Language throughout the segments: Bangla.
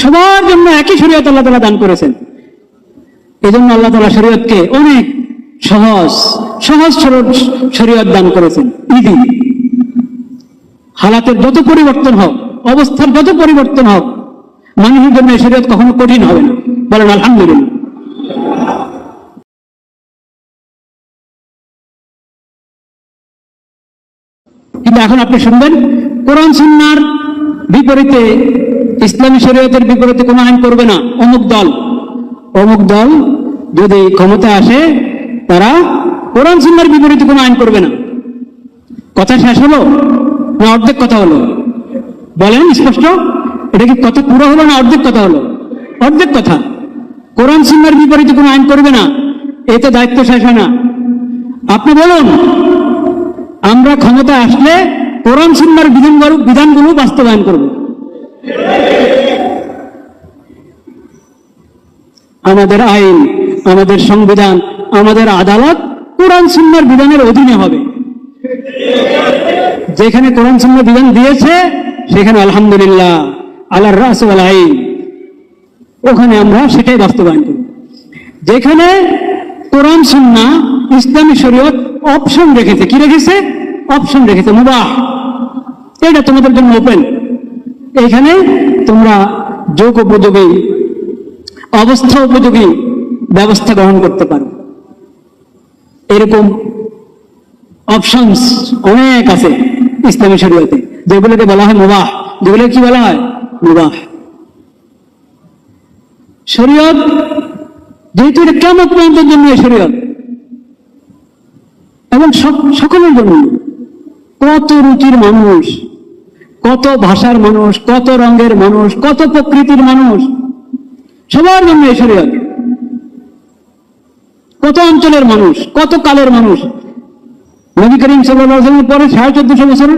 সবার জন্য একই শরীয়ত আল্লাহ তাআলা দান করেছেন। এই জন্য আল্লাহ তাআলা শরীয়তকে অনেক সহজ সহজ সরল শরীয়ত দান করেছেন। ইদি হালাতের যত পরিবর্তন হোক, অবস্থার যত পরিবর্তন হোক, মানুষের জন্য এই শরীয়ত কখনো কঠিন হবে না। বলেন আলহামদুলিল্লাহ। কিন্তু এখন আপনি শুনবেন কোরআন সুন্নাহর বিপরীতে, ইসলামী শরীয়তের বিপরীতে কোনো আইন করবে না অমুক দল যদি ক্ষমতা আসে তারা কোরআন সুন্নাহর বিপরীতে কোনো আইন করবে না। কথা শেষ হলো না অর্ধেক কথা হলো? বলেন স্পষ্ট, এটা কি কথা পুরো হলো না অর্ধেক কথা হলো? অর্ধেক কথা। কোরআন সুন্নাহর বিপরীতে কোনো আইন করবে না, এতে দায়িত্ব শেষ হয় না। আপনি বলুন, আমরা ক্ষমতা আসলে কোরআন সুন্নাহর বিধানগুলো বাস্তবায়ন করব। আমাদের আইন, আমাদের সংবিধান, আমাদের আদালত কোরআন সুন্নাহর বিধানের অধীনে হবে। যেখানে কোরআন সুন্নাহর বিধান দিয়েছে সেখানে আলহামদুলিল্লাহ আলার রাস ওয়াল আইন, ওখানে আমরা সেটাই বাস্তবায়ন করব। যেখানে কোরআন সুন্নাহ ইসলামী শরীয়ত অপশন রেখেছে, কি রেখেছে? অপশন রেখেছে, মুবাহ, এটা তোমাদের জন্য ওপেন। এখানে তোমরা যোগ উপযোগী, অবস্থা উপযোগী ব্যবস্থা গ্রহণ করতে পারো। এরকম অপশনস অনেক আছে ইসলামী শরীয়তে, যেগুলোকে বলা হয় মুবাহ, যেগুলো কি বলা হয়? মুবাহ। শরীয়ত যেহেতু এটা কিয়ামত পর্যন্তের জন্য শরীয়ত, এবং সকলের জন্য, কত রুচির মানুষ, কত ভাষার মানুষ, কত রঙের মানুষ, কত প্রকৃতির মানুষ, সবার জন্য এই শরীয়ত। কত অঞ্চলের মানুষ, কত কালের মানুষ। নবী করিম সাল্লাল্লাহু আলাইহি ওয়াসাল্লামের পরে 1450 বছর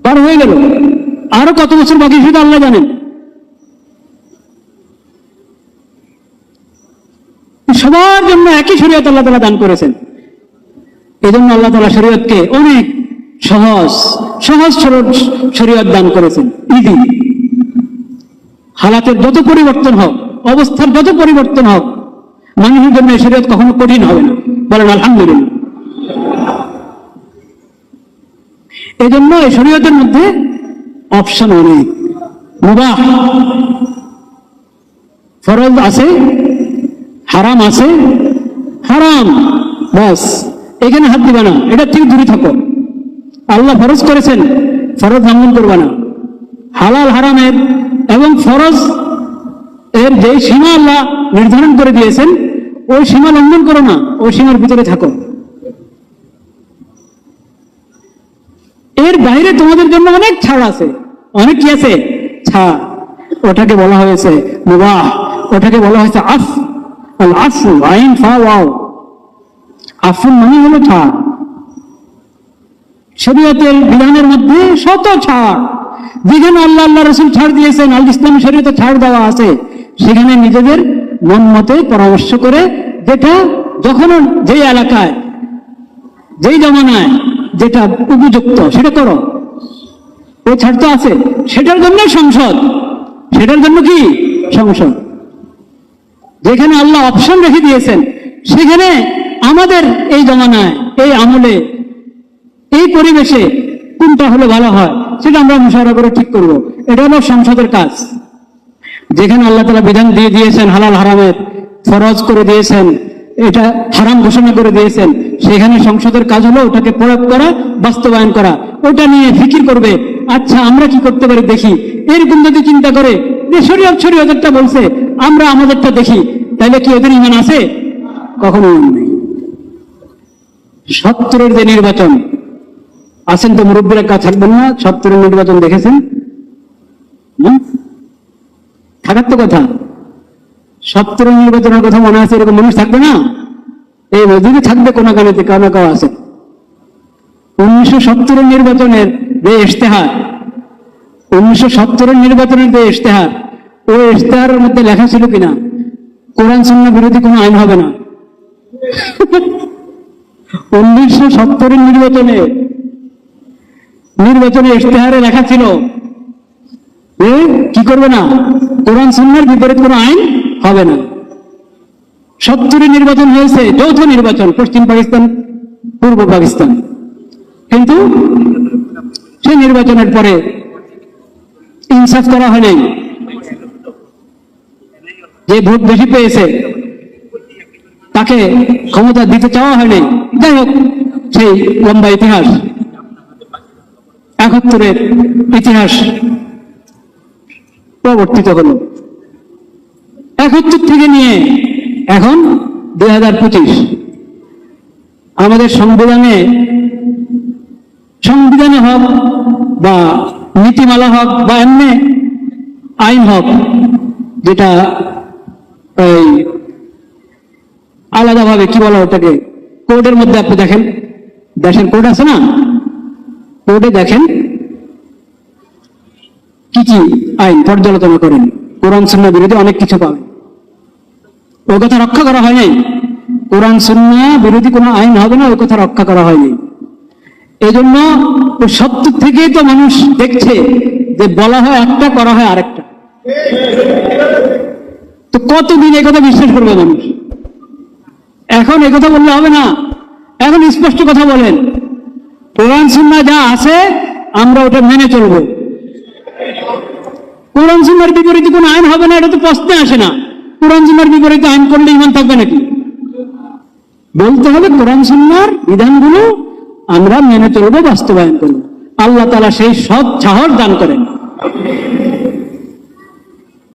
পার হয়ে গেল, আরো কত বছর বাকি সেটা আল্লাহ জানেন। সবার জন্য একই শরীয়ত আল্লাহ তাআলা দান করেছেন। এই জন্য আল্লাহ তাআলা শরীয়তকে অনেক সহজ সরল শরীয়ত দান করেছেন। ইদি হালাতের যত পরিবর্তন হোক, অবস্থার যত পরিবর্তন হোক, মানুষের জন্য এই শরীয়ত কখনো কঠিন হবে না। বলেন আলহামদুলিল্লাহ। এই জন্য এই শরীয়তের মধ্যে অপশন অনেক। মুবাহ, ফরজ আছে, হারাম আছে, হারাম বাস, এখানে হাত দিবা না, এটা থেকে দূরে থাকো। আল্লাহ ফরজ করেছেন, ফরজ লঙ্ঘন করবে না। হালাল হারামের এবং ফরজ এর যে সীমা আল্লাহ নির্ধারণ করে দিয়েছেন, ওই সীমা লঙ্ঘন করো না, ওই সীমার ভিতরে থাকো। এর বাইরে তোমাদের জন্য অনেক ছাড় আছে। অনেক কি আছে? ছাড়। ওটাকে বলা হয়েছে মুবাহ, ওটাকে বলা হয়েছে আফ। আল আফু, আইন ফা ওয়াও, আফু মানে হলো ছাড়। শরীয়তের বিধানের মধ্যে শত ছাড়। যেখানে আল্লাহ রাসূল ছাড় দিয়েছেন, আল ইসলামী শরীয়তে ছাড় দেওয়া আছে, সেখানে নিজেদের মন মতে পরামর্শ করে, যেটা যখন যেই এলাকায় যেই জমানায় যেটা উপযুক্ত সেটা করো। ওই ছাড় তো আছে, সেটার জন্য সংসদ, সেটার জন্য কি সংসদ। যেখানে আল্লাহ অপশন রেখে দিয়েছেন, সেখানে আমাদের এই জমানায়, এই আমলে, এই পরিবেশে কোনটা হলে ভালো হয় সেটা আমরা মুশাওয়ারা করে ঠিক করব। এটা হলো সংসদের কাজ। যেখানে আল্লাহ তাআলা বিধান দিয়ে দিয়েছেন, হালাল হারামের ফরজ করে দিয়েছেন, এটা হারাম ঘোষণা করে দিয়েছেন, সেখানে সংসদের কাজ হলো ওটাকে প্রয়োগ করা, বাস্তবায়ন করা। ওটা নিয়ে ফিকির করবে, আচ্ছা আমরা কি করতে পারি দেখি। এরকম যদি চিন্তা করে যে শরীয়তটা বলছে, আমরা আমাদেরটা দেখি, তাহলে কি ওদের ঈমান আছে? কখনো ঈমান নেই। 70-এর যে নির্বাচন, আছেন তো মুরব্বীরা, কাজ থাকবেন না? 70-এর নির্বাচন দেখেছেন? থাকার তো কথা। 70-এর নির্বাচনের কথা মনে আছে? এরকম মানুষ থাকবে না? এই মসজিদে থাকবে কোন গানেতে, কাউ না কাউ আছে। 1970-এর নির্বাচনের যে ইশতেহার, 1970-এর নির্বাচনের যে ইশতেহার, ওই ইশতেহারের মধ্যে লেখা ছিল কিনা কোরআন সুন্নাহ বিরোধী কোনো আইন হবে না? 1970-এর নির্বাচনে ইশতেহারে লেখা ছিল কি করবে না, কোরআন সুন্নাহর বিপরীত কোনো আইন হবে না। 70 নির্বাচন হয়েছে, যৌথ নির্বাচন, পশ্চিম পাকিস্তান পূর্ব পাকিস্তান, কিন্তু সেই নির্বাচনের পরে ইনসাফ করা হয়নি। যে ভোট বেশি পেয়েছে তাকে ক্ষমতা দিতে চাওয়া হয়নি। যাই হোক, সেই লম্বা ইতিহাস, 71-এর ইতিহাস প্রবর্তিত হল। 71 থেকে নিয়ে এখন 2025, আমাদের সংবিধানে হোক বা নীতিমালা হোক বা এমনি আইন হোক, যেটা এই আলাদাভাবে কি বলা ওটাকে, কোর্টের মধ্যে আপনি দেখেন, দেশের কোর্ট আছে না, কোর্টে দেখেন কি কি আইন পর্যালোচনা করেন, কোরআন সুন্নাহ বিরোধী অনেক কিছু পাবেন। ওই কথা রক্ষা করা হয়নি, কোরআন সুন্নাহ বিরোধী কোনো আইন হবে না, ওই কথা রক্ষা করা হয়নি। এই জন্য 70 থেকেই তো মানুষ দেখছে যে বলা হয় একটা, করা হয় আরেকটা। তো কতদিন একথা বিশ্বাস করবে মানুষ? এখন একথা বললে হবে না, এখন স্পষ্ট কথা বলেন, কোরআন সুন্নাহ যা আছে আমরা ওটা মেনে চলব। কোরআন সুন্নাহর বিপরীতে কোনো আইন হবে না, এটা তো প্রশ্নে আসে না। কোরআন সুন্নাহর বিপরীতে আইন করলে ঈমান থাকবে নাকি? বলতে হবে কোরআন সুন্নাহর বিধানগুলো আমরা মেনে চলবো, বাস্তবায়ন করবো। আল্লাহ তাআলা সেই সৎ সাহস দান করেন।